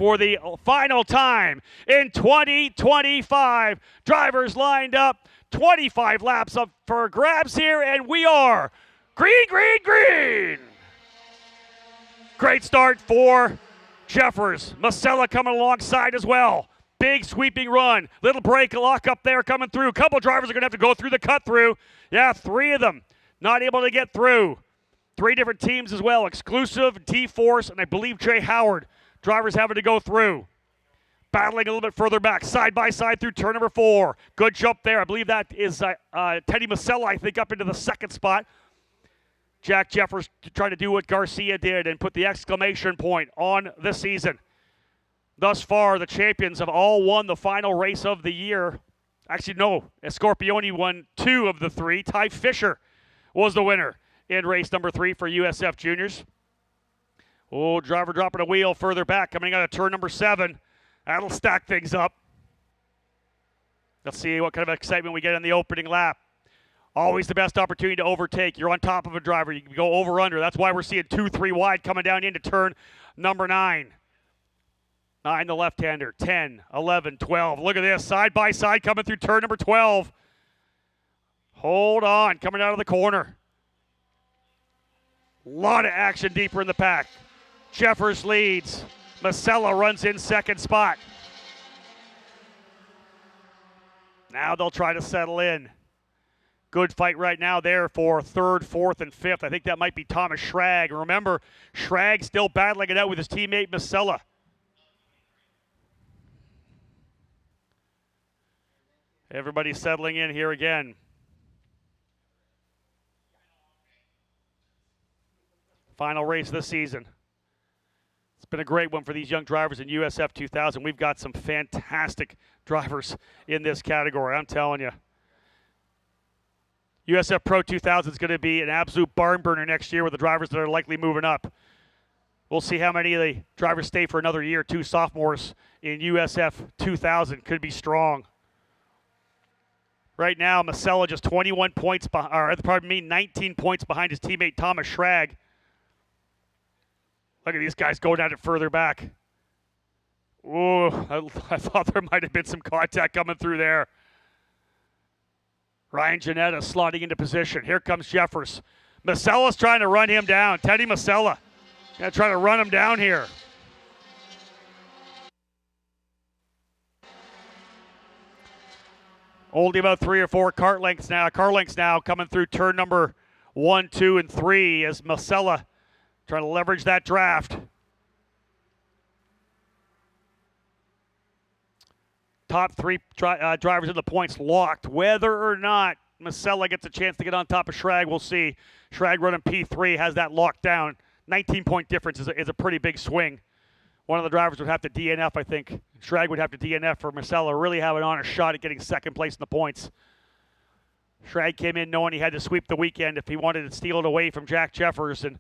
for the final time in 2025. Drivers lined up, 25 laps up for grabs here, and we are green, green, green. Great start for Jeffers. Masella coming alongside as well. Big sweeping run. Little break, lock up there coming through. A couple drivers are going to have to go through the cut through. Yeah, 3 of them not able to get through. 3 different teams as well. Exclusive, D-Force, and I believe Jay Howard. Drivers having to go through. Battling a little bit further back. Side by side through turn number 4. Good jump there. I believe that is Teddy Masella, I think, up into the second spot. Jack Jeffers trying to do what Garcia did and put the exclamation point on the season. Thus far, the champions have all won the final race of the year. Actually, no. Scorpione won 2 of the 3. Ty Fisher was the winner in race number 3 for USF Juniors. Oh, driver dropping a wheel further back, coming out of turn number 7. That'll stack things up. Let's see what kind of excitement we get in the opening lap. Always the best opportunity to overtake. You're on top of a driver. You can go over under. That's why we're seeing 2-3 wide coming down into turn number 9. 9 the left-hander, 10, 11, 12. Look at this, side by side coming through turn number 12. Hold on, coming out of the corner. A lot of action deeper in the pack. Jeffers leads. Masella runs in second spot. Now they'll try to settle in. Good fight right now there for 3rd, 4th, and 5th. I think that might be Thomas Schrag. Remember, Schrag still battling it out with his teammate Masella. Everybody's settling in here again. Final race of the season. It's been a great one for these young drivers in USF2000. We've got some fantastic drivers in this category, I'm telling you. USF Pro 2000 is going to be an absolute barn burner next year with the drivers that are likely moving up. We'll see how many of the drivers stay for another year. 2 sophomores in USF 2000 could be strong. Right now, Masella just 19 points behind his teammate Thomas Schrag. Look at these guys going at it further back. Ooh, I thought there might have been some contact coming through there. Ryan Janetta slotting into position. Here comes Jeffers. Masella's trying to run him down. Teddy Masella going to try to run him down here. Only about 3 or 4 car lengths now coming through turn number 1, 2, and 3 as Masella trying to leverage that draft. Top 3 drivers in the points locked. Whether or not Masella gets a chance to get on top of Schrag, we'll see. Schrag running P3 has that locked down. 19-point difference is a pretty big swing. One of the drivers would have to DNF, I think. Schrag would have to DNF for Masella really have an honest shot at getting second place in the points. Schrag came in knowing he had to sweep the weekend if he wanted to steal it away from Jack Jeffers. And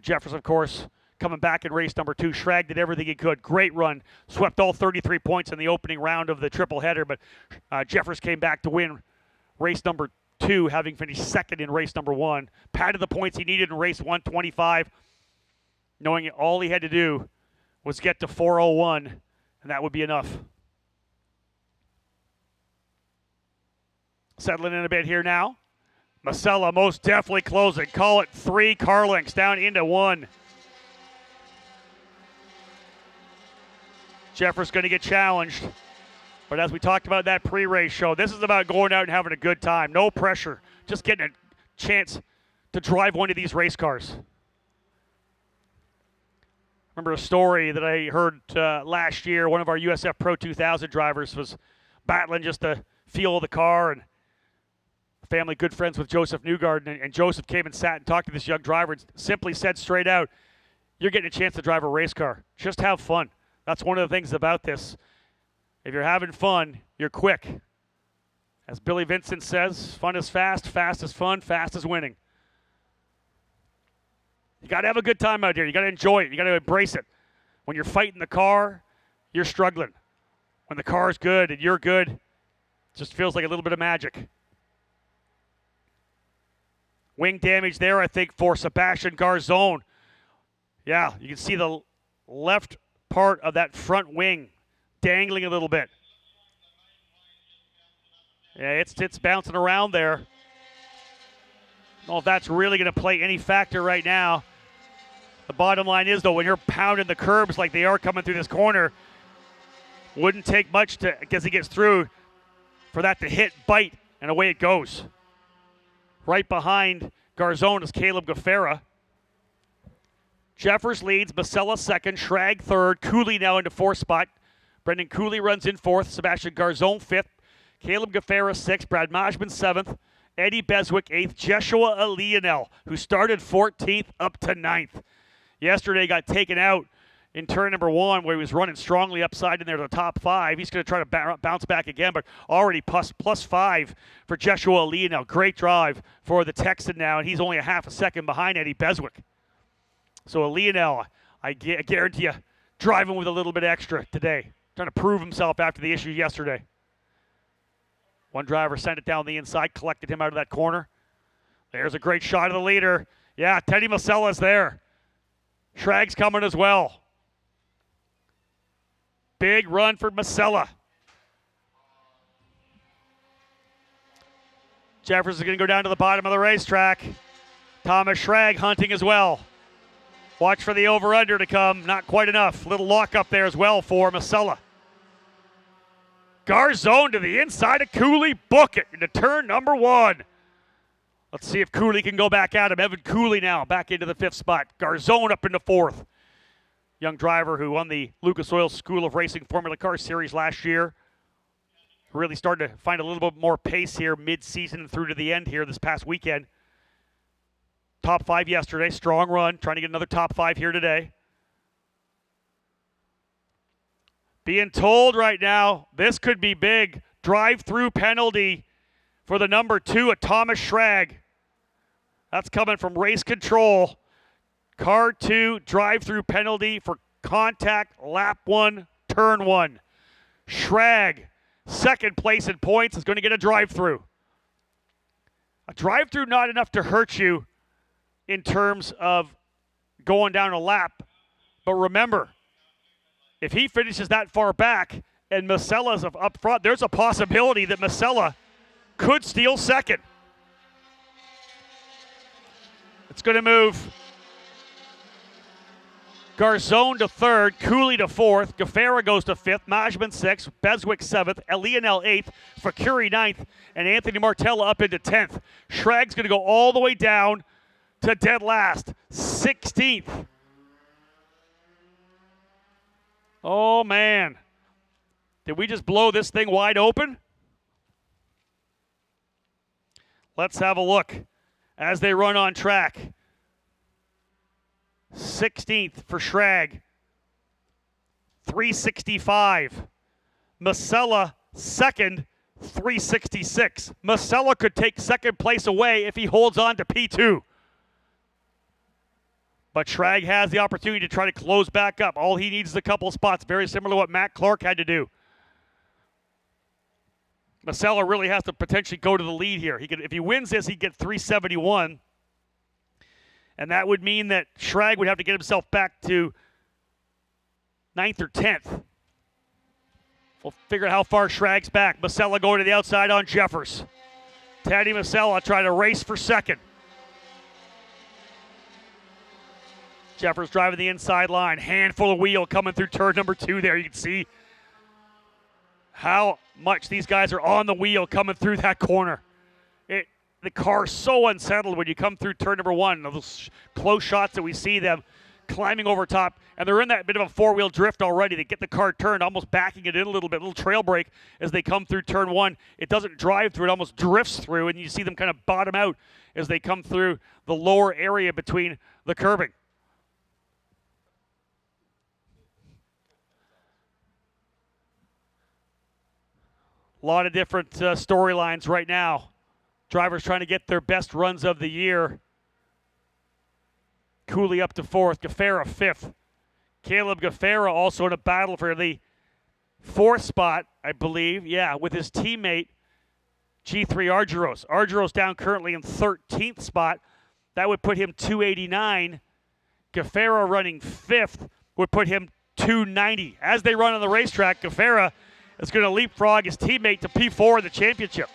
Jeffers, of course, coming back in race number 2. Schrag did everything he could. Great run. Swept all 33 points in the opening round of the triple header. But Jeffers came back to win race number 2, having finished second in race number 1. Padded the points he needed in race 125, knowing all he had to do was get to 401, and that would be enough. Settling in a bit here now. Masella most definitely closing. Call it 3 car lengths down into 1. Jeffers going to get challenged. But as we talked about that pre-race show, this is about going out and having a good time. No pressure. Just getting a chance to drive one of these race cars. Remember a story that I heard last year. One of our USF Pro 2000 drivers was battling just to feel the car, and family good friends with Joseph Newgarden, and Joseph came and sat and talked to this young driver and simply said straight out, you're getting a chance to drive a race car. Just have fun. That's one of the things about this. If you're having fun, you're quick. As Billy Vincent says, fun is fast, fast is fun, fast is winning. You got to have a good time out here. You got to enjoy it. You got to embrace it. When you're fighting the car, you're struggling. When the car's good and you're good, it just feels like a little bit of magic. Wing damage there, I think, for Sebastian Garzone. Yeah, you can see the left part of that front wing dangling a little bit. Yeah, it's bouncing around there. I don't know if that's really going to play any factor right now. The bottom line is, though, when you're pounding the curbs like they are coming through this corner, wouldn't take much to, as he gets through, for that to hit, bite, and away it goes. Right behind Garzone is Caleb Gaffera. Jeffers leads, Masella second, Schrag third, Cooley now into fourth spot. Brendan Cooley runs in fourth, Sebastian Garzone fifth, Caleb Gaffera sixth, Brad Majman seventh, Eddie Beswick eighth, Jeshua Lionel, who started 14th up to 9th. Yesterday got taken out in turn number one where he was running strongly upside in there to the top 5. He's going to try to bounce back again, but already plus 5 for Jeshua Lionel. Great drive for the Texan now, and he's only a half a second behind Eddie Beswick. So Lionel, I guarantee you, driving with a little bit extra today, trying to prove himself after the issue yesterday. One driver sent it down the inside, collected him out of that corner. There's a great shot of the leader. Yeah, Teddy Masella's there. Schrag's coming as well. Big run for Masella. Jeffers is going to go down to the bottom of the racetrack. Thomas Schrag hunting as well. Watch for the over-under to come. Not quite enough. Little lock up there as well for Masella. Garzone to the inside of Cooley. Book it into turn number 1. Let's see if Cooley can go back at him. Evan Cooley now back into the 5th spot. Garzone up into 4th. Young driver who won the Lucas Oil School of Racing Formula Car Series last year. Really starting to find a little bit more pace here mid-season and through to the end here this past weekend. Top 5 yesterday. Strong run. Trying to get another top 5 here today. Being told right now, this could be big. Drive-through penalty for the number 2 at Thomas Schrag. That's coming from Race Control. Car 2, drive-through penalty for contact, lap 1, turn 1. Schrag, second place in points, is going to get a drive-through. A drive-through not enough to hurt you in terms of going down a lap. But remember, if he finishes that far back and Masella's up front, there's a possibility that Masella could steal second. It's going to move Garzone to 3rd, Cooley to 4th, Gaffera goes to 5th, Majman 6th, Beswick 7th, Lionel 8th, Fakuri 9th, and Anthony Martella up into 10th. Schrag's going to go all the way down to dead last, 16th. Oh, man. Did we just blow this thing wide open? Let's have a look as they run on track. 16th for Schrag, 365. Masella second, 366. Masella could take second place away if he holds on to P2. But Schrag has the opportunity to try to close back up. All he needs is a couple spots, very similar to what Matt Clark had to do. Masella really has to potentially go to the lead here. If he wins this, he'd get 371. And that would mean that Schrag would have to get himself back to 9th or 10th. We'll figure out how far Schrag's back. Masella going to the outside on Jeffers. Teddy Masella trying to race for second. Jeffers driving the inside line. Handful of wheel coming through turn number 2 there. You can see how much these guys are on the wheel coming through that corner. The car's so unsettled when you come through turn number 1. Those close shots that we see them climbing over top, and they're in that bit of a four-wheel drift already. They get the car turned, almost backing it in a little bit, a little trail brake as they come through turn 1. It doesn't drive through, it almost drifts through, and you see them kind of bottom out as they come through the lower area between the curbing. A lot of different storylines right now. Drivers trying to get their best runs of the year. Cooley up to 4th, Gaffera 5th. Caleb Gaffera also in a battle for the 4th spot, I believe. Yeah, with his teammate, G3 Argyros. Argyros down currently in 13th spot. That would put him 289. Gaffera running 5th would put him 2:90. As they run on the racetrack, Gafera is going to leapfrog his teammate to P4 in the championship.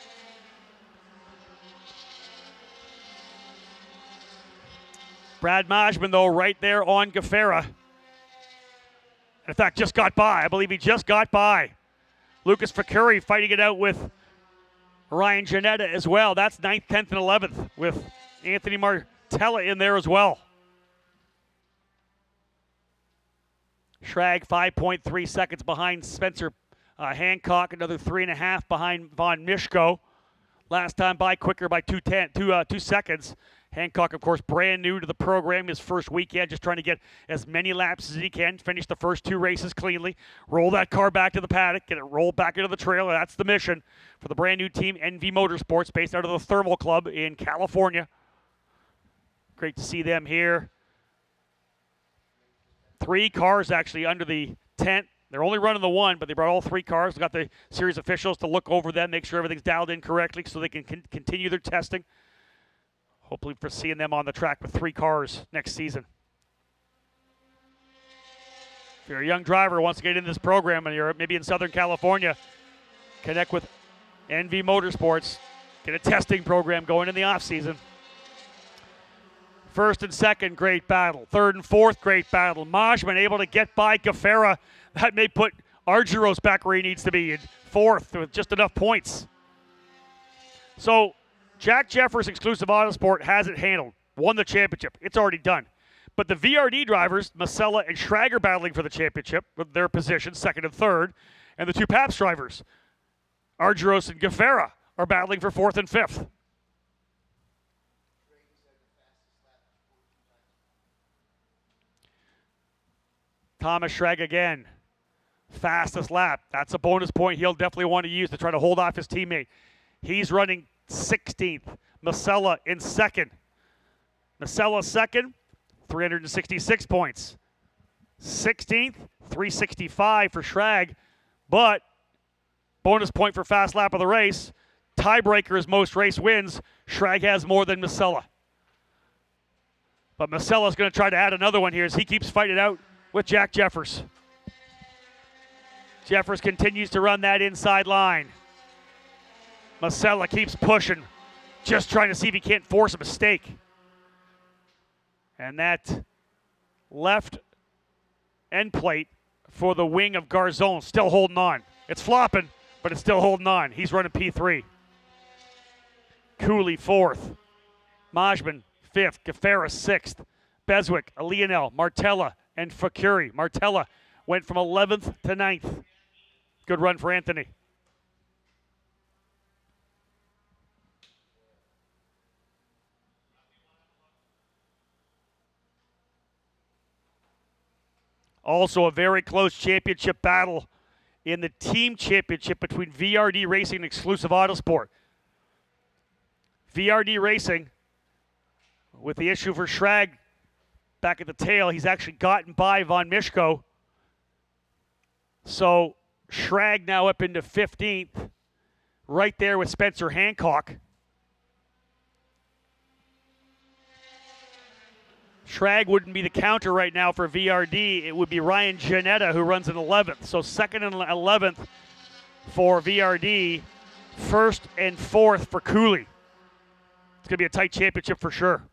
Brad Majman, though, right there on Gafera. In fact, just got by. I believe he just got by. Lucas Facuri fighting it out with Ryan Janetta as well. That's 9th, 10th, and 11th with Anthony Martella in there as well. Schrag 5.3 seconds behind Spencer Hancock, another 3.5 behind Von Mishko. Last time by quicker by 2 seconds. Hancock, of course, brand new to the program, his first weekend, just trying to get as many laps as he can, finish the first 2 races cleanly, roll that car back to the paddock, get it rolled back into the trailer. That's the mission for the brand new team, NV Motorsports, based out of the Thermal Club in California. Great to see them here. 3 cars actually under the tent. They're only running the one, but they brought all 3 cars. They got the series officials to look over them, make sure everything's dialed in correctly so they can continue their testing. Hopefully for seeing them on the track with 3 cars next season. If you're a young driver who wants to get into this program and you're maybe in Southern California, connect with NV Motorsports, get a testing program going in the off season. First and second, great battle. Third and fourth, great battle. Majman able to get by Gafera. That may put Argyros back where he needs to be in fourth with just enough points. So Jack Jeffers Exclusive Autosport has it handled. Won the championship. It's already done. But the VRD drivers, Masella and Schrag, are battling for the championship with their positions, second and third. And the 2 Pabst drivers, Argyros and Gafera, are battling for fourth and fifth. Thomas Schrag again. Fastest lap. That's a bonus point he'll definitely want to use to try to hold off his teammate. He's running 16th. Masella in second. Masella second, 366 points. 16th, 365 for Schrag. But bonus point for fast lap of the race. Tiebreaker is most race wins. Schrag has more than Masella. But Masella's going to try to add another one here as he keeps fighting it out with Jack Jeffers. Jeffers continues to run that inside line. Masella keeps pushing, just trying to see if he can't force a mistake. And that left end plate for the wing of Garzon still holding on. It's flopping, but it's still holding on. He's running P3. Cooley fourth. Majman fifth. Gafera sixth. Beswick, Lionel, Martella, and Facuri. Martella went from 11th to 9th. Good run for Anthony. Also a very close championship battle in the team championship between VRD Racing and Exclusive Autosport. VRD Racing, with the issue for Schrag back at the tail, he's actually gotten by Von Mishko. So Schrag now up into 15th, right there with Spencer Hancock. Schrag wouldn't be the counter right now for VRD. It would be Ryan Janetta who runs in 11th. So second and 11th for VRD. First and fourth for Cooley. It's going to be a tight championship for sure.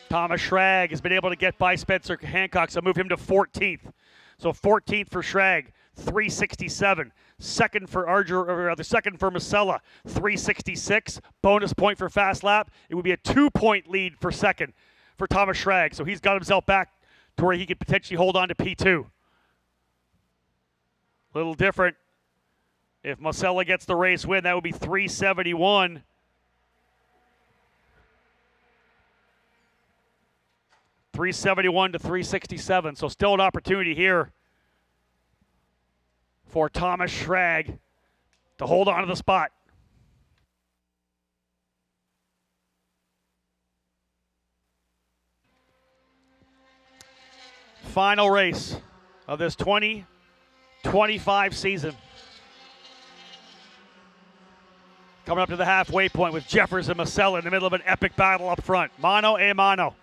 Thomas Schrag has been able to get by Spencer Hancock, so move him to 14th. So 14th for Schrag, 367. Second for second for Masella, 366. Bonus point for fast lap. It would be a 2-point lead for second for Thomas Schrag. So he's got himself back to where he could potentially hold on to P2. A little different. If Masella gets the race win, that would be 371. .371 to 367. So still an opportunity here for Thomas Schrag to hold on to the spot. Final race of this 2025 season. Coming up to the halfway point with Jeffers and Masella in the middle of an epic battle up front. Mano a mano.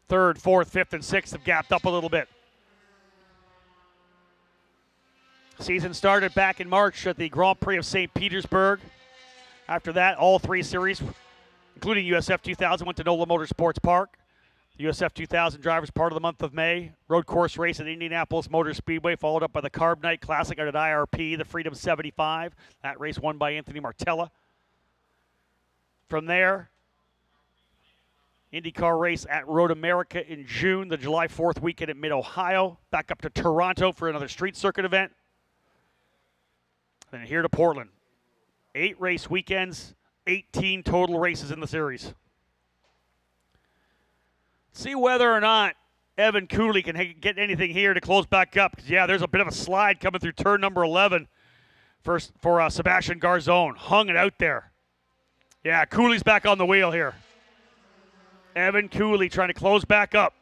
Third, fourth, fifth, and sixth have gapped up a little bit. Season started back in March at the Grand Prix of St. Petersburg. After that, all three series, including USF2000, went to NOLA Motorsports Park. The USF2000 Drivers part of the month of May. Road course race at Indianapolis Motor Speedway, followed up by the Carb Night Classic out at IRP, the Freedom 75. That race won by Anthony Martella. From there, IndyCar race at Road America in June, the July 4th weekend at Mid-Ohio. Back up to Toronto for another street circuit event. Then here to Portland. 8 race weekends, 18 total races in the series. See whether or not Evan Cooley can get anything here to close back up. Because, yeah, there's a bit of a slide coming through turn number 11 for Sebastian Garzone. Hung it out there. Yeah, Cooley's back on the wheel here. Evan Cooley trying to close back up.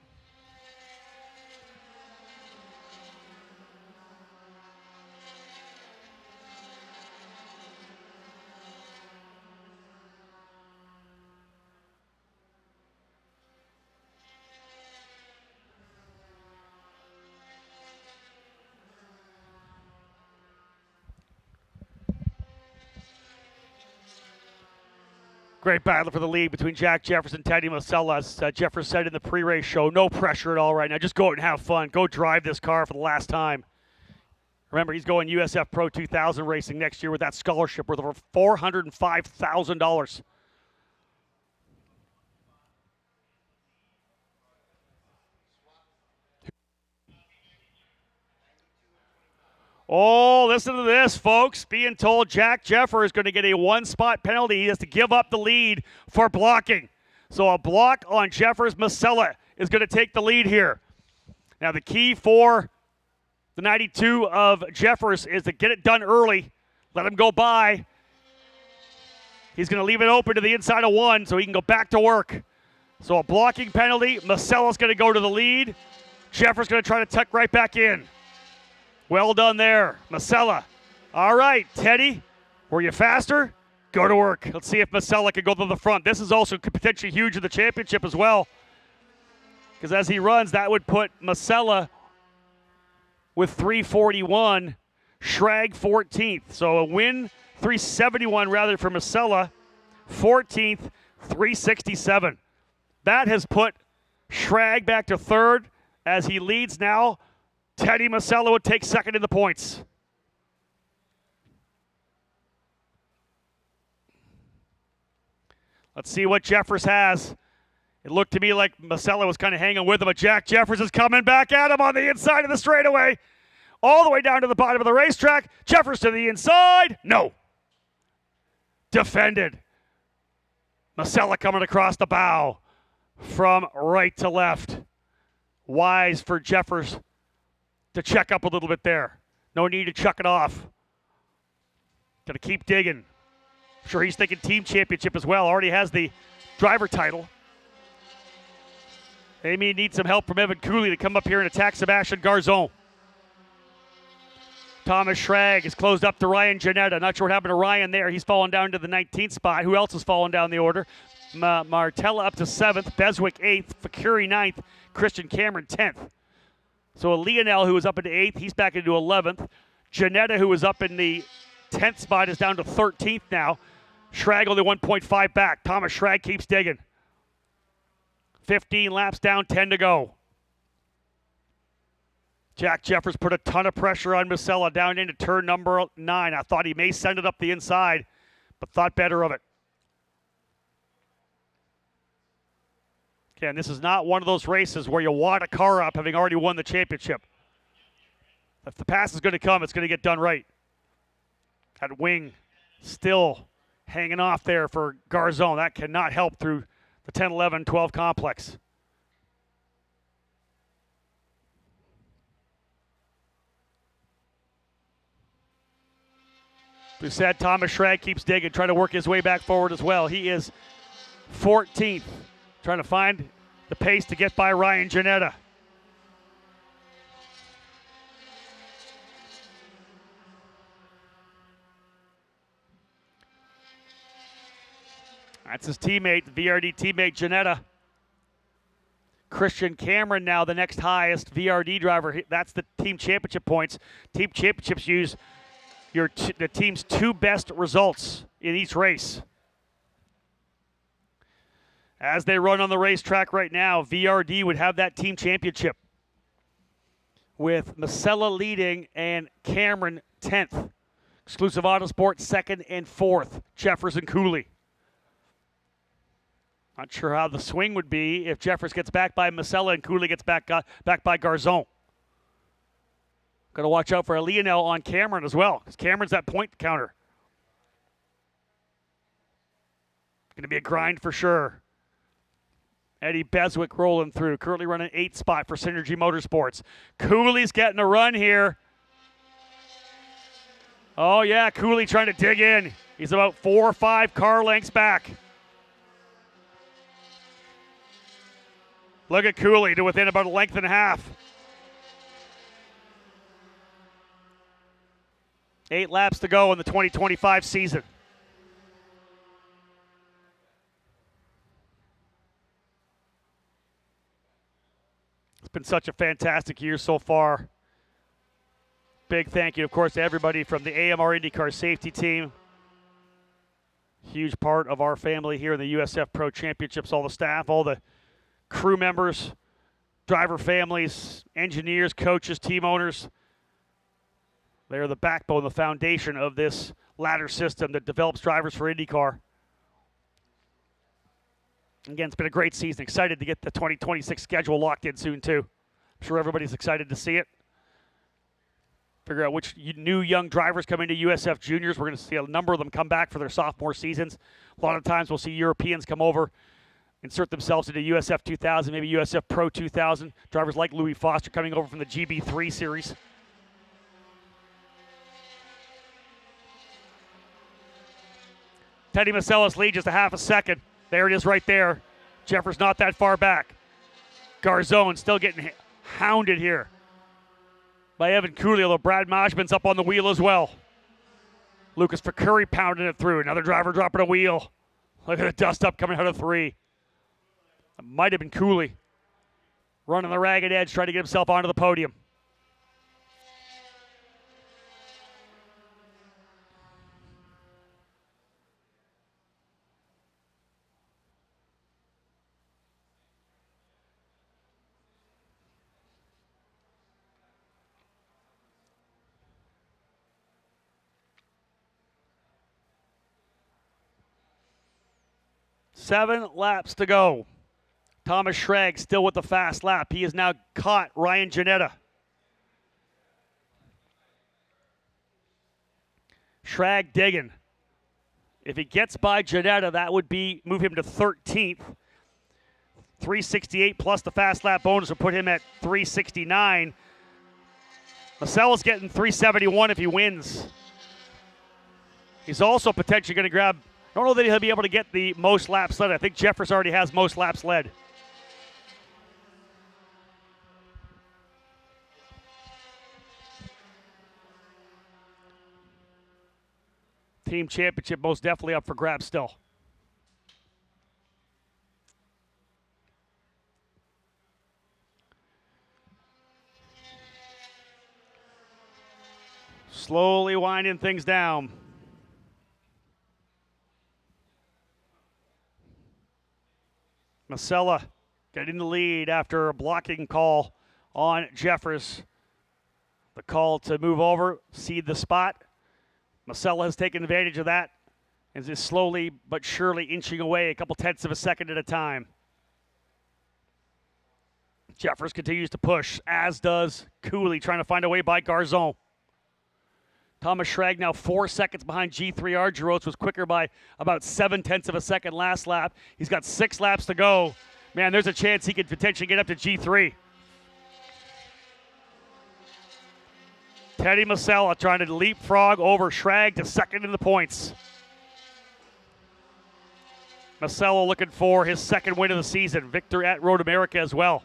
Great battle for the lead between Jack Jeffers and Teddy Masella. As Jeffers said in the pre-race show, no pressure at all right now. Just go out and have fun. Go drive this car for the last time. Remember, he's going USF Pro 2000 racing next year with that scholarship worth over $405,000. Oh, listen to this, folks. Being told Jack Jeffers is going to get a one-spot penalty. He has to give up the lead for blocking. So a block on Jeffers. Masella is going to take the lead here. Now the key for the 92 of Jeffers is to get it done early. Let him go by. He's going to leave it open to the inside of one so he can go back to work. So a blocking penalty. Masella's going to go to the lead. Jeffers going to try to tuck right back in. Well done there, Masella. All right, Teddy, were you faster? Go to work. Let's see if Masella can go to the front. This is also potentially huge in the championship as well, because as he runs, that would put Masella with 341, Schrag 14th. So a win, 371 rather for Masella, 14th, 367. That has put Schrag back to third as he leads now. Teddy Masella would take second in the points. Let's see what Jeffers has. It looked to me like Masella was kind of hanging with him, but Jack Jeffers is coming back at him on the inside of the straightaway. All the way down to the bottom of the racetrack. Jeffers to the inside. No. Defended. Masella coming across the bow from right to left. Wise for Jeffers to check up a little bit there. No need to chuck it off. Got to keep digging. I'm sure he's thinking team championship as well. Already has the driver title. They may need some help from Evan Cooley to come up here and attack Sebastian Garzone. Thomas Schrag is closed up to Ryan Janetta. Not sure what happened to Ryan there. He's fallen down to the 19th spot. Who else has fallen down the order? Martella up to 7th. Beswick 8th. Facuri 9th. Christian Cameron 10th. So Lionel, who was up into 8th, he's back into 11th. Janetta, who was up in the 10th spot, is down to 13th now. Schrag only 1.5 back. Thomas Schrag keeps digging. 15 laps down, 10 to go. Jack Jeffers put a ton of pressure on Masella down into turn number 9. I thought he may send it up the inside, but thought better of it. Again, this is not one of those races where you wad a car up having already won the championship. If the pass is going to come, it's going to get done right. That wing still hanging off there for Garzone. That cannot help through the 10, 11, 12 complex. We said Thomas Schrag keeps digging, trying to work his way back forward as well. He is 14th. Trying to find the pace to get by Ryan Janetta. That's his teammate, VRD teammate, Janetta. Christian Cameron now the next highest VRD driver. That's the team championship points. Team championships use the team's 2 best results in each race. As they run on the racetrack right now, VRD would have that team championship with Masella leading and Cameron 10th. Exclusive Autosport 2nd and 4th, Jeffers and Cooley. Not sure how the swing would be if Jeffers gets back by Masella and Cooley gets back by Garzon. Got to watch out for a Lionel on Cameron as well, because Cameron's that point counter. Going to be a grind for sure. Eddie Beswick rolling through, currently running 8th spot for Synergy Motorsports. Cooley's getting a run here. Oh yeah, Cooley trying to dig in. He's about 4 or 5 car lengths back. Look at Cooley to within about a length and a half. 8 laps to go in the 2025 season. It's been such a fantastic year so far. Big thank you, of course, to everybody from the AMR IndyCar safety team. Huge part of our family here in the USF Pro Championships, all the staff, all the crew members, driver families, engineers, coaches, team owners. They're the backbone, the foundation of this ladder system that develops drivers for IndyCar. Again, it's been a great season. Excited to get the 2026 schedule locked in soon, too. I'm sure everybody's excited to see it. Figure out which new young drivers come into USF Juniors. We're going to see a number of them come back for their sophomore seasons. A lot of times we'll see Europeans come over, insert themselves into USF2000, maybe USF Pro 2000. Drivers like Louis Foster coming over from the GB3 series. Teddy Masella's lead just a half a second. There it is right there. Jeffers not that far back. Garzon still getting hounded here by Evan Cooley, although Brad Moshman's up on the wheel as well. Lucas Facuri pounding it through. Another driver dropping a wheel. Look at the dust up coming out of 3. It might have been Cooley running the ragged edge, trying to get himself onto the podium. Seven laps to go. Thomas Schrag still with the fast lap. He has now caught Ryan Janetta. Schrag digging. If he gets by Janetta, that would move him to 13th. 368 plus the fast lap bonus would put him at 369. Masella's getting 371 if he wins. He's also potentially going to grab, I don't know that he'll be able to get the most laps led. I think Jeffers already has most laps led. Team championship most definitely up for grabs still. Slowly winding things down. Masella getting the lead after a blocking call on Jeffers. The call to move over, cede the spot. Masella has taken advantage of that and is slowly but surely inching away a couple tenths of a second at a time. Jeffers continues to push, as does Cooley, trying to find a way by Garzon. Thomas Schrag now 4 seconds behind G3R. Giroux was quicker by about 7 tenths of a second last lap. He's got 6 laps to go. Man, there's a chance he could potentially get up to G3. Teddy Masella trying to leapfrog over Schrag to second in the points. Masella looking for his second win of the season. Victor at Road America as well.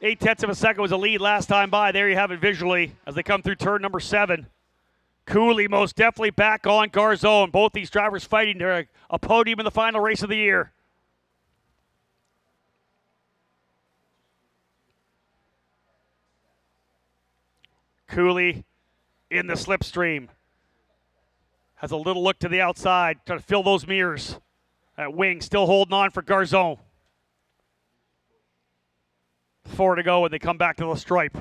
8/10 of a second was a lead last time by. There you have it visually as they come through turn number 7. Cooley most definitely back on Garzone. Both these drivers fighting for a podium in the final race of the year. Cooley in the slipstream. Has a little look to the outside, trying to fill those mirrors. That wing still holding on for Garzone. 4 to go when they come back to the stripe.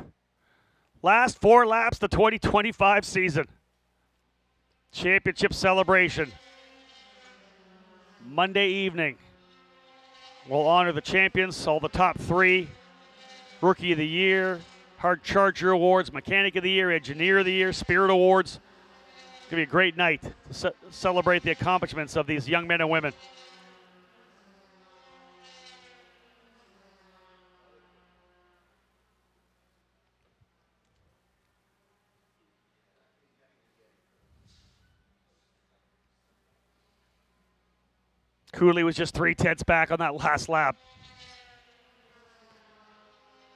Last 4 laps, the 2025 season. Championship celebration. Monday evening. We'll honor the champions, all the top 3. Rookie of the Year, Hard Charger Awards, Mechanic of the Year, Engineer of the Year, Spirit Awards. It's going to be a great night to celebrate the accomplishments of these young men and women. Cooley was just 3/10 back on that last lap.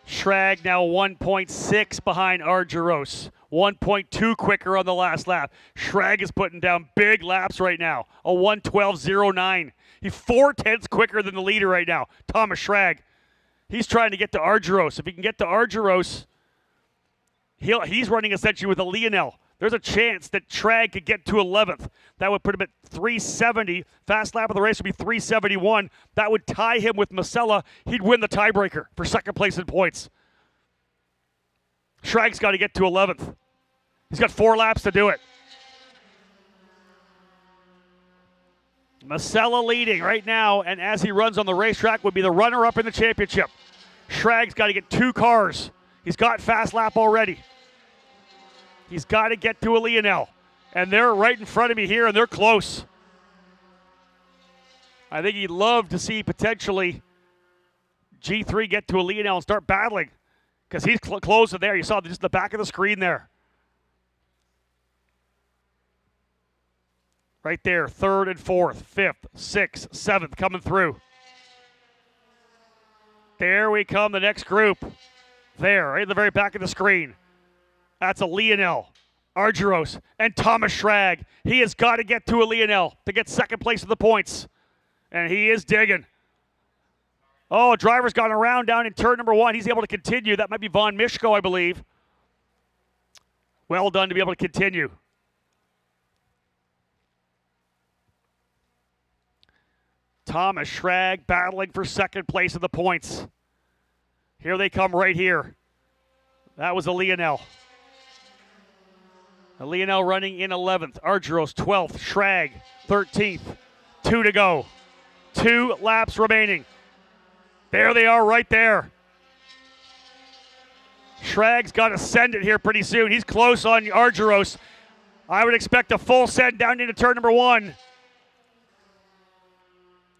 Schrag now 1.6 behind Argyros. 1.2 quicker on the last lap. Schrag is putting down big laps right now. A 1:12.09. He's 4/10 quicker than the leader right now, Thomas Schrag. He's trying to get to Argyros. If he can get to Argyros, he's running essentially with a Lionel. There's a chance that Schrag could get to 11th. That would put him at 370. Fast lap of the race would be 371. That would tie him with Masella. He'd win the tiebreaker for second place in points. Schrag's got to get to 11th. He's got 4 laps to do it. Masella leading right now, and as he runs on the racetrack, would be the runner-up in the championship. Schrag's got to get 2 cars. He's got fast lap already. He's got to get to a Lionel. And they're right in front of me here, and they're close. I think he'd love to see potentially G3 get to a Lionel and start battling because he's close to there. You saw just the back of the screen there. Right there, 3rd and 4th, 5th, 6th, 7th coming through. There we come, the next group. There, right in the very back of the screen. That's a Lionel, Argyros, and Thomas Schrag. He has got to get to a Lionel to get second place in the points. And he is digging. Oh, driver's gone around down in turn number 1. He's able to continue. That might be Von Mishko, I believe. Well done to be able to continue. Thomas Schrag battling for second place in the points. Here they come right here. That was a Lionel. A Lionel running in 11th. Argyros 12th. Schrag 13th. 2 to go. 2 laps remaining. There they are right there. Schrag's got to send it here pretty soon. He's close on Argyros. I would expect a full send down into turn number 1.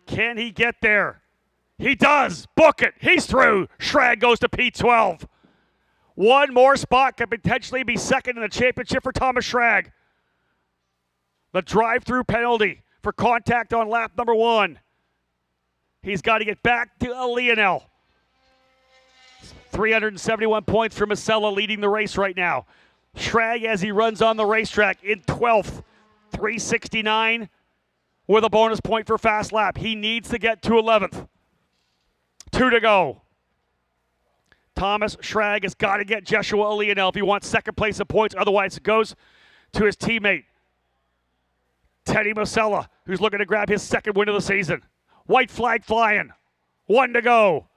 Can he get there? He does. Book it. He's through. Schrag goes to P12. 1 more spot could potentially be second in the championship for Thomas Schrag. The drive-through penalty for contact on lap number 1. He's got to get back to a Lionel. 371 points for Masella leading the race right now. Schrag as he runs on the racetrack in 12th. 369 with a bonus point for fast lap. He needs to get to 11th. 2 to go. Thomas Schrag has got to get Joshua Lionel if he wants second place in points. Otherwise, it goes to his teammate, Teddy Masella, who's looking to grab his second win of the season. White flag flying. 1 to go.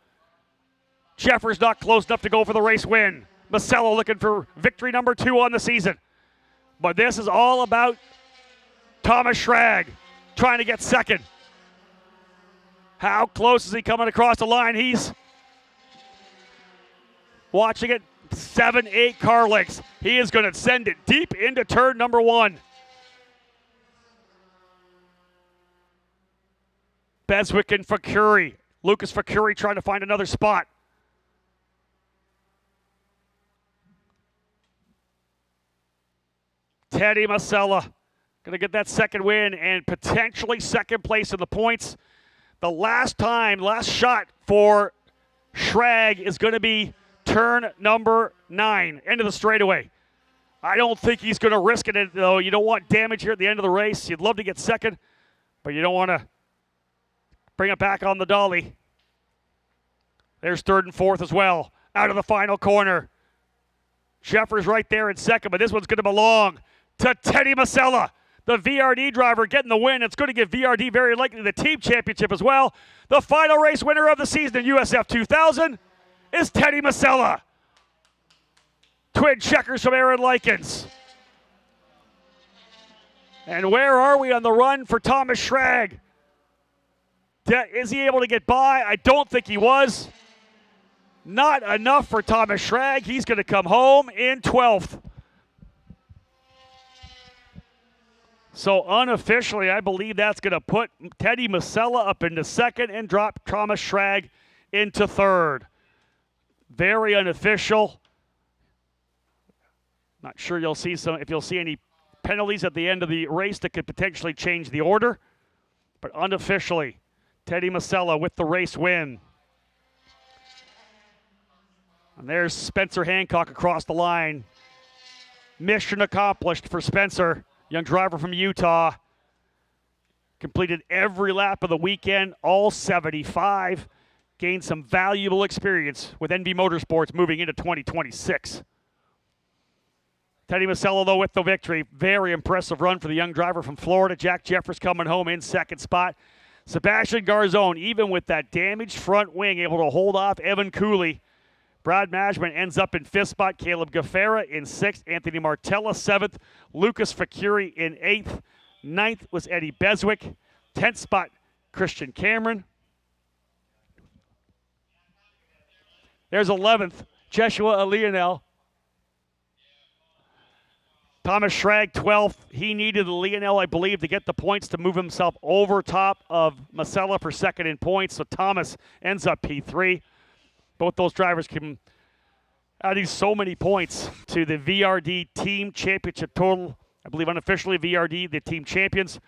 Jeffers not close enough to go for the race win. Masella looking for victory number 2 on the season. But this is all about Thomas Schrag trying to get second. How close is he coming across the line? He's watching it, 7-8 car lengths. He is going to send it deep into turn number 1. Beswick and Facuri. Lucas Facuri trying to find another spot. Teddy Masella going to get that second win and potentially second place in the points. The last shot for Schrag is going to be turn number 9, end of the straightaway. I don't think he's going to risk it, though. You don't want damage here at the end of the race. You'd love to get second, but you don't want to bring it back on the dolly. There's third and fourth as well. Out of the final corner. Jeffers right there in second, but this one's going to belong to Teddy Masella, the VRD driver, getting the win. It's going to give VRD very likely the team championship as well. The final race winner of the season in USF2000 is Teddy Masella. Twin checkers from Aaron Likens. And where are we on the run for Thomas Schrag? Is he able to get by? I don't think he was. Not enough for Thomas Schrag. He's going to come home in 12th. So unofficially, I believe that's going to put Teddy Masella up into second and drop Thomas Schrag into third. Very unofficial. Not sure if you'll see any penalties at the end of the race that could potentially change the order. But unofficially, Teddy Masella with the race win. And there's Spencer Hancock across the line. Mission accomplished for Spencer, young driver from Utah. Completed every lap of the weekend, all 75. Gained some valuable experience with NV Motorsports moving into 2026. Teddy Masella, though, with the victory. Very impressive run for the young driver from Florida. Jack Jeffers coming home in second spot. Sebastian Garzone, even with that damaged front wing, able to hold off Evan Cooley. Brad Majman ends up in fifth spot. Caleb Gaffera in sixth. Anthony Martella, seventh. Lucas Facuri in eighth. Ninth was Eddie Beswick. 10th spot, Christian Cameron. There's 11th, Joshua Lionel. Thomas Schrag, 12th. He needed Lionel, I believe, to get the points to move himself over top of Masella for second in points. So Thomas ends up P3. Both those drivers can add so many points to the VRD team championship total. I believe unofficially VRD, the team champions.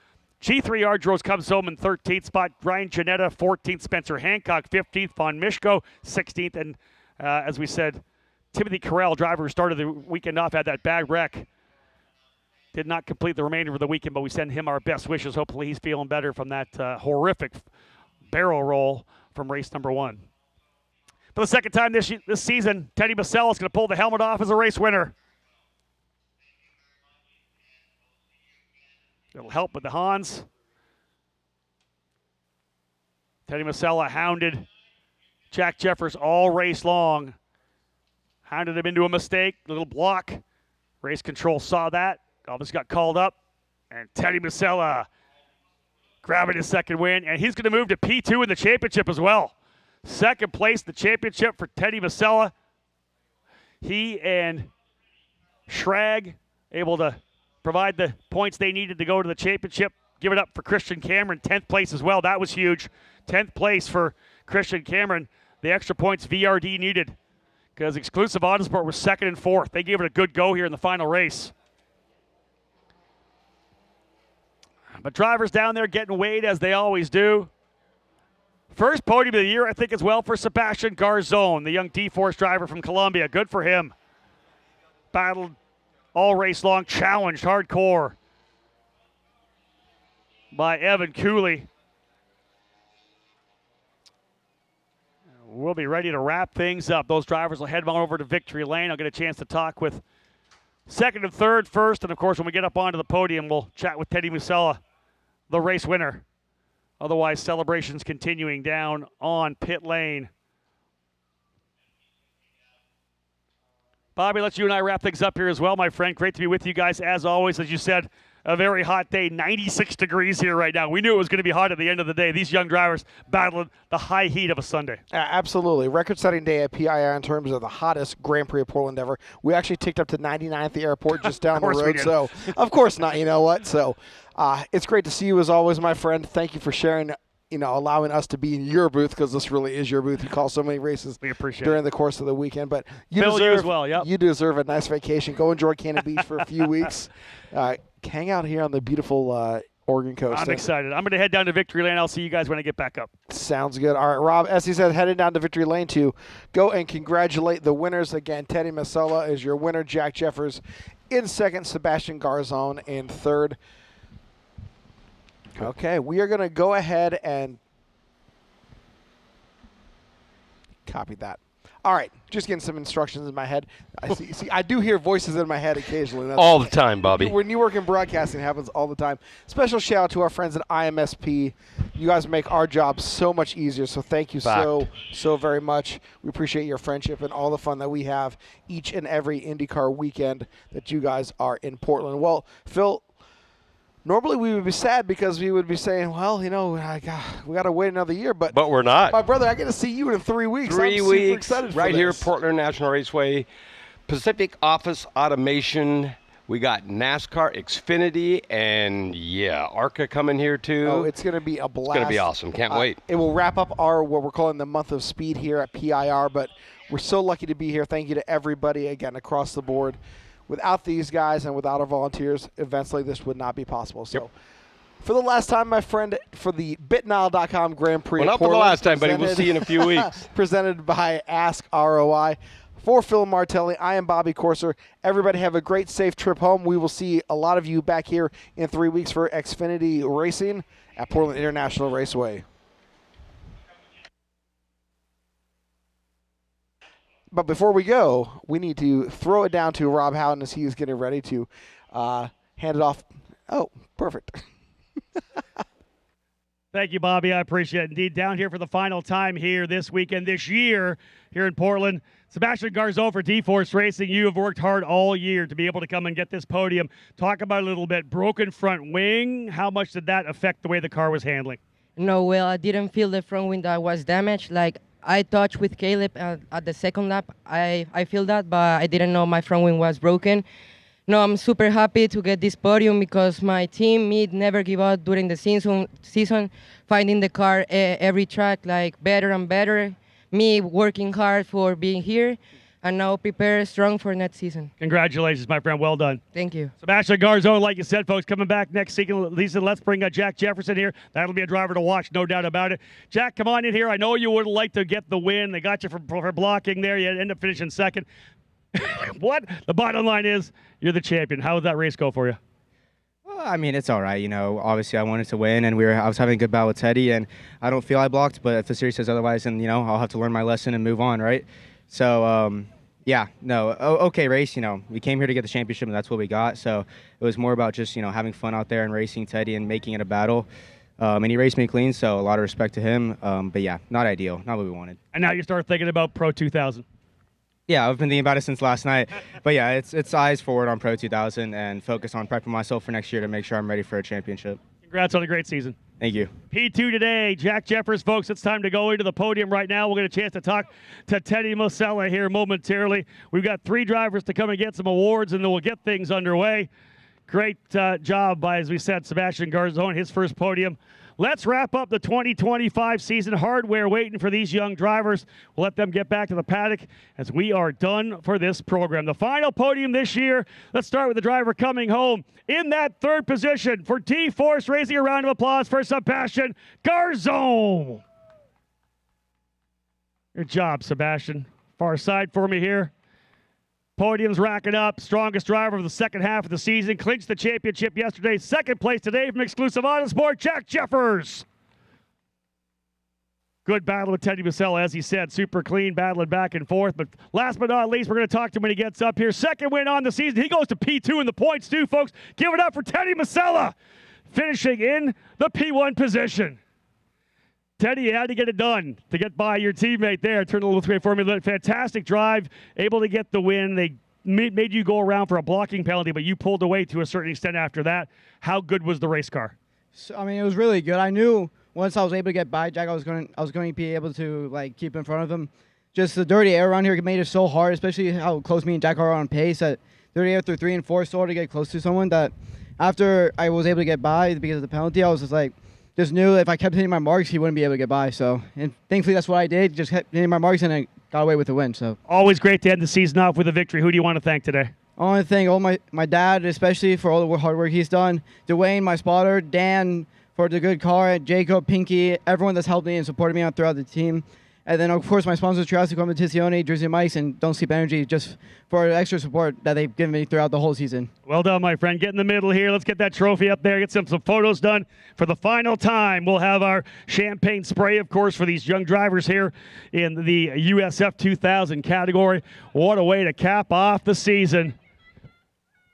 G3 Ardros comes home in 13th spot. Ryan Janetta, 14th. Spencer Hancock, 15th. Von Mishko, 16th. And as we said, Timothy Carell, driver who started the weekend off, had that bad wreck. Did not complete the remainder of the weekend, but we send him our best wishes. Hopefully he's feeling better from that horrific barrel roll from race number 1. For the second time this season, Teddy Masella is going to pull the helmet off as a race winner. It'll help with the Hans. Teddy Masella hounded Jack Jeffers all race long. Hounded him into a mistake, little block. Race control saw that. Obviously got called up. And Teddy Masella grabbing his second win. And he's going to move to P2 in the championship as well. Second place in the championship for Teddy Masella. He and Schrag able to provide the points they needed to go to the championship. Give it up for Christian Cameron, 10th place as well. That was huge. 10th place for Christian Cameron. The extra points VRD needed because Exclusive Autosport was second and fourth. They gave it a good go here in the final race. But drivers down there getting weighed as they always do. First podium of the year, I think, as well for Sebastian Garzone, the young D-Force driver from Colombia. Good for him. Battled all race long, challenged hardcore by Evan Cooley. We'll be ready to wrap things up. Those drivers will head on over to Victory Lane. I'll get a chance to talk with second and third first. And, of course, when we get up onto the podium, we'll chat with Teddy Masella, the race winner. Otherwise, celebrations continuing down on pit lane. Bobby, let's you and I wrap things up here as well, my friend. Great to be with you guys, as always. As you said, a very hot day, 96 degrees here right now. We knew it was going to be hot at the end of the day. These young drivers battling the high heat of a Sunday. Absolutely. Record-setting day at PIR in terms of the hottest Grand Prix of Portland ever. We actually ticked up to 99 at the airport just down the road. So, of course not. You know what? So, it's great to see you as always, my friend. Thank you for sharing, allowing us to be in your booth, because this really is your booth. You call so many races during the course of the weekend. But you deserve a nice vacation. Go enjoy Cannon Beach for a few weeks. Hang out here on the beautiful Oregon coast. I'm excited. I'm going to head down to Victory Lane. I'll see you guys when I get back up. Sounds good. All right, Rob, as he said, headed down to victory lane to go and congratulate the winners. Again, Teddy Masella is your winner. Jack Jeffers in second. Sebastian Garzon in third. Okay, we are going to go ahead and copy that. All right, just getting some instructions in my head. I do hear voices in my head occasionally. That's all the time, Bobby. When you work in broadcasting, it happens all the time. Special shout out to our friends at IMSP. You guys make our job so much easier, so thank you so very much. We appreciate your friendship and all the fun that we have each and every IndyCar weekend that you guys are in Portland. Well, Phil, normally we would be sad because we would be saying, well, we got to wait another year. But we're not. My brother, I get to see you in 3 weeks. 3 I'm weeks, super excited right for here this. at Portland National Raceway. Pacific Office Automation. We got NASCAR, Xfinity, and ARCA coming here too. Oh, it's going to be a blast. It's going to be awesome. Can't wait. It will wrap up what we're calling the month of speed here at PIR, but we're so lucky to be here. Thank you to everybody, again, across the board. Without these guys and without our volunteers, events like this would not be possible. So, for the last time, my friend, for the BitNile.com Grand Prix. Well, not for the last time, buddy. We'll see you in a few weeks. Presented by Ask ROI. For Phil Martelli, I am Bobby Corser. Everybody have a great, safe trip home. We will see a lot of you back here in 3 weeks for Xfinity Racing at Portland International Raceway. But before we go, we need to throw it down to Rob Howden as he is getting ready to hand it off. Oh, perfect. Thank you, Bobby. I appreciate it. Indeed, down here for the final time here this weekend, this year here in Portland. Sebastian Garzon for D-Force Racing. You have worked hard all year to be able to come and get this podium. Talk about it a little bit. Broken front wing. How much did that affect the way the car was handling? No, well, I didn't feel the front wing that was damaged. Like, I touched with Caleb at the second lap. I feel that, but I didn't know my front wing was broken. No, I'm super happy to get this podium because my team, me, never give up during the season finding the car every track, like, better and better. Me working hard for being here, and now prepare strong for next season. Congratulations, my friend. Well done. Thank you. Sebastian Garzon, like you said, folks, coming back next season. Lisa, let's bring Jack Jefferson here. That'll be a driver to watch, no doubt about it. Jack, come on in here. I know you would like to get the win. They got you for blocking there. You end up finishing second. What? The bottom line is you're the champion. How did that race go for you? Well, I mean, it's all right. Obviously I wanted to win, and I was having a good battle with Teddy, and I don't feel I blocked, but if the series says otherwise, then, I'll have to learn my lesson and move on, right? So, okay race. We came here to get the championship, and that's what we got. So it was more about just, having fun out there and racing Teddy and making it a battle. And he raced me clean, so a lot of respect to him. But yeah, not ideal, not what we wanted. And now you start thinking about Pro 2000. Yeah, I've been thinking about it since last night. But yeah, it's eyes forward on Pro 2000 and focus on prepping myself for next year to make sure I'm ready for a championship. Congrats on a great season. Thank you. P2 today, Jack Jeffers, folks. It's time to go into the podium right now. We'll get a chance to talk to Teddy Masella here momentarily. We've got 3 drivers to come and get some awards, and then we'll get things underway. Great job by, as we said, Sebastian Garzon, his first podium. Let's wrap up the 2025 season. Hardware waiting for these young drivers. We'll let them get back to the paddock as we are done for this program. The final podium this year. Let's start with the driver coming home in that third position for D-Force Racing. A round of applause for Sebastian Garzon. Good job, Sebastian. Far side for me here. Podiums racking up. Strongest driver of the second half of the season. Clinched the championship yesterday. Second place today from Exclusive Autosport, Jack Jeffers. Good battle with Teddy Masella, as he said. Super clean, battling back and forth. But last but not least, we're going to talk to him when he gets up here. Second win on the season. He goes to P2 in the points too, folks. Give it up for Teddy Masella, finishing in the P1 position. Teddy, you had to get it done to get by your teammate there. Turn a little straight for me. Fantastic drive, able to get the win. They made you go around for a blocking penalty, but you pulled away to a certain extent after that. How good was the race car? So, it was really good. I knew once I was able to get by Jack, I was going to be able to keep in front of him. Just the dirty air around here made it so hard, especially how close me and Jack are on pace. That dirty air through 3 and 4 so hard to get close to someone. That after I was able to get by because of the penalty, I was just knew if I kept hitting my marks, he wouldn't be able to get by. So, and thankfully, that's what I did. Just kept hitting my marks, and I got away with the win. So, always great to end the season off with a victory. Who do you want to thank today? I want to thank my dad, especially for all the hard work he's done. Dwayne, my spotter, Dan, for the good car, Jacob, Pinky, everyone that's helped me and supported me out throughout the team. And then, of course, my sponsors, Triassic Competizione, Jersey Mike's, and Don't Sleep Energy, just for extra support that they've given me throughout the whole season. Well done, my friend. Get in the middle here. Let's get that trophy up there. Get some photos done. For the final time, we'll have our champagne spray, of course, for these young drivers here in the USF2000 category. What a way to cap off the season.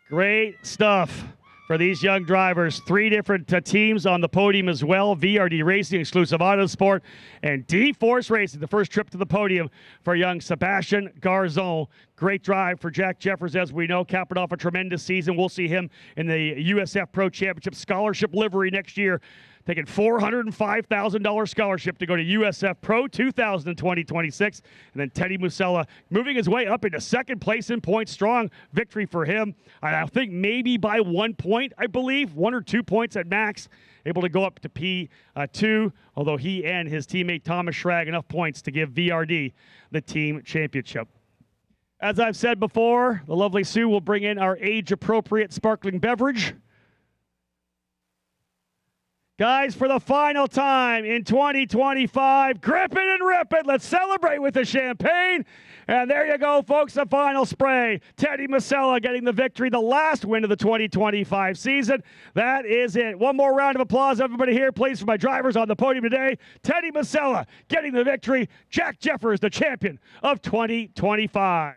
Great stuff for these young drivers. 3 different teams on the podium as well. VRD Racing, Exclusive Autosport, and D-Force Racing, the first trip to the podium for young Sebastian Garzon. Great drive for Jack Jeffers, as we know, capping off a tremendous season. We'll see him in the USF Pro Championship scholarship livery next year, taking $405,000 scholarship to go to USF Pro 2000 in 2026. And then Teddy Musella moving his way up into second place in points. Strong victory for him. I think maybe by 1 point, I believe, 1 or 2 points at max. Able to go up to P2, although he and his teammate Thomas Schrag enough points to give VRD the team championship. As I've said before, the lovely Sue will bring in our age-appropriate sparkling beverage. Guys, for the final time in 2025, grip it and rip it. Let's celebrate with the champagne. And there you go, folks, the final spray. Teddy Musella getting the victory, the last win of the 2025 season. That is it. One more round of applause, everybody here, please, for my drivers on the podium today. Teddy Musella getting the victory. Jack Jeffers, the champion of 2025.